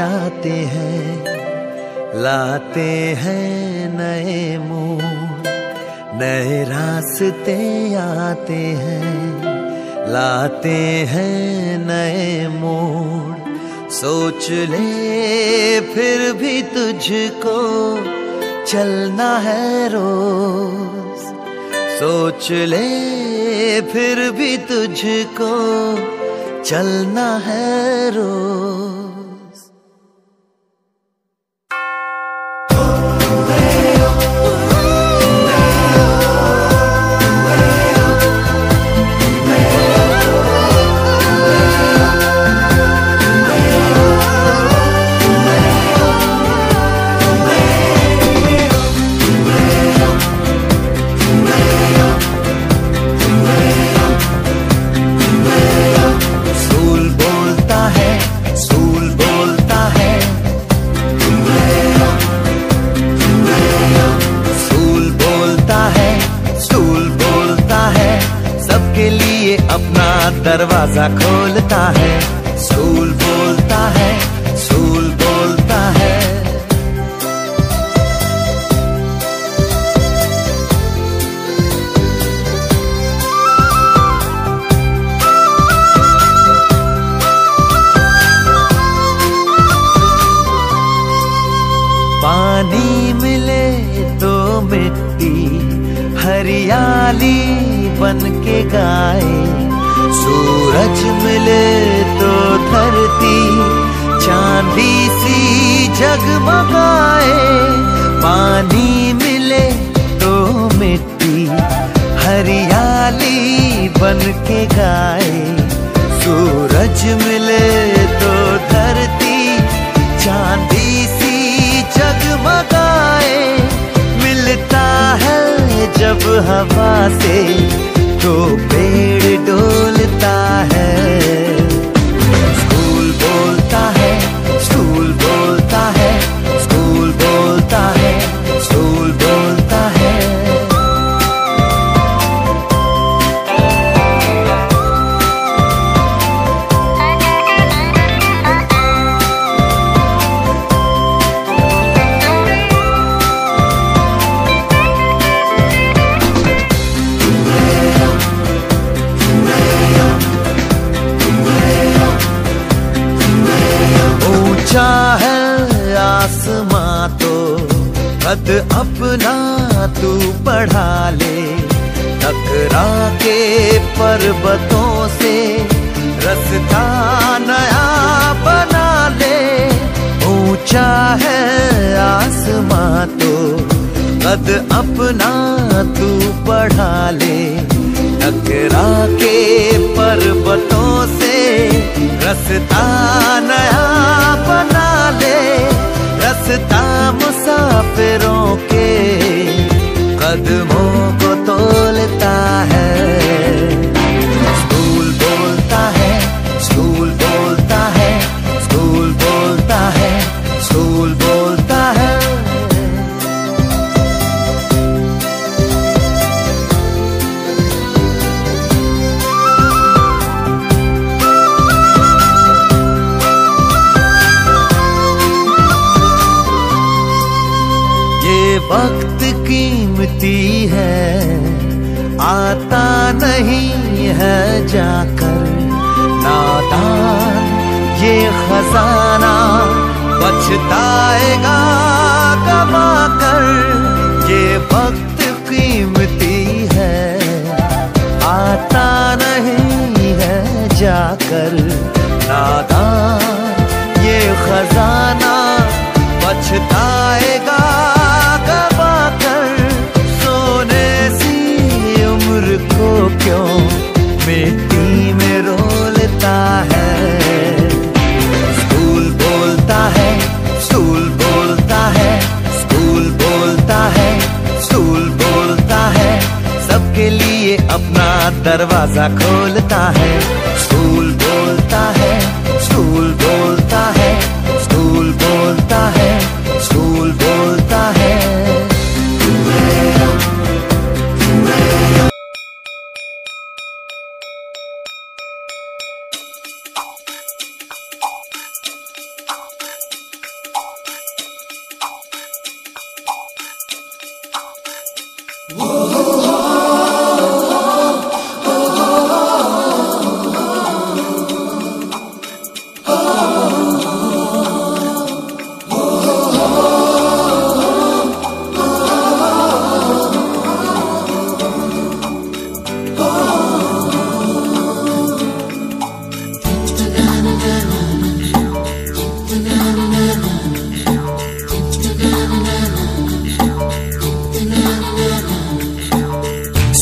आते हैं, लाते हैं नए मोड़, नए रास्ते आते हैं, लाते हैं नए मोड़। सोच ले फिर भी तुझको चलना है रोज, सोच ले फिर भी तुझको चलना है रोज। दरवाजा खोलता है, स्कूल बोलता है, स्कूल बोलता है। पानी मिले तो मिट्टी हरियाली बन के गाए, सूरज मिले तो धरती चांदी सी जगमगाए। पानी मिले तो मिट्टी हरियाली बन के गाए, सूरज मिले तो धरती चांदी सी जगमगाए। मिलता है जब हवा से तो पेड़ डोलता है, स्कूल बोलता है, स्कूल बोलता है, स्कूल बोलता है, स्कूल बोलता है। है आसमां तो कद अपना तू बढ़ा ले, टकरा के पर्वतों से रास्ता नया बना ले। ऊंचा है आसमां तो कद अपना तू बढ़ा ले, टकरा के पर्वतों से रास्ता नया बना ले। रास्ता मुसाफिरों के कदमों को तोलता है, स्कूल बोलता है, स्कूल बोलता है, स्कूल बोलता है, स्कूल बोलता है। वक्त कीमती है, आता नहीं है जाकर, नादान ये खजाना पछताएगा गवा कर। ये वक्त कीमती है, आता नहीं है जाकर, नादान ये खजाना पछताएगा गवा कर। सोने सी उम्र को क्यों मिट्टी में रोलता है, स्कूल बोलता है, स्कूल बोलता है, स्कूल बोलता है, स्कूल बोलता है। सबके लिए अपना दरवाजा खोलता है, स्कूल बोलता है, स्कूल बोलता है, स्कूल बोलता है, स्कूल बोलता है।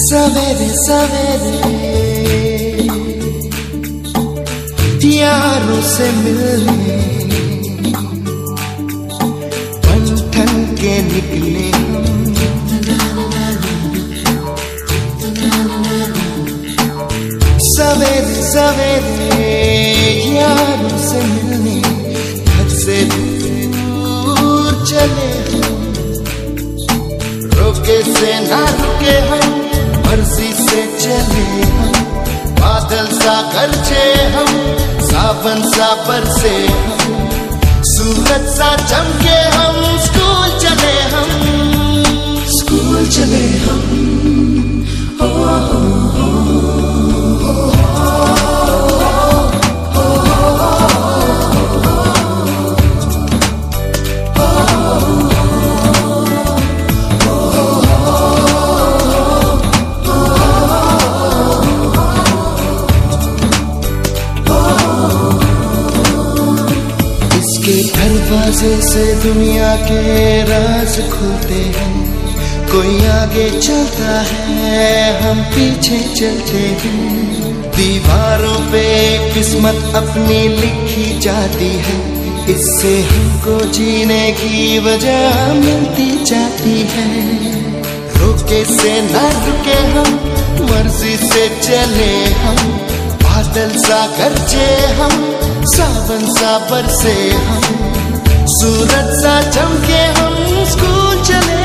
सवेरे सवेरे यारों से मिलने बन ठन के निकले सवेरे सवेरे यारों से मिलने घर से दूर चले रोके से ना रुके हम मर्जी से चले हम बादल सा गरजे हम सावन सा बरसे हम सूरज सा चमके हम स्कूल चले हम दरवाजे से दुनिया के राज खुलते हैं कोई आगे चलता है हम पीछे चलते हैं दीवारों पे किस्मत अपनी लिखी जाती है इससे हमको जीने की वजह मिलती जाती है रोके से ना रुके हम मर्जी से चले हम बादल सा गरजे हम सावन सा बरसे हम सूरज सा चमके हम स्कूल चले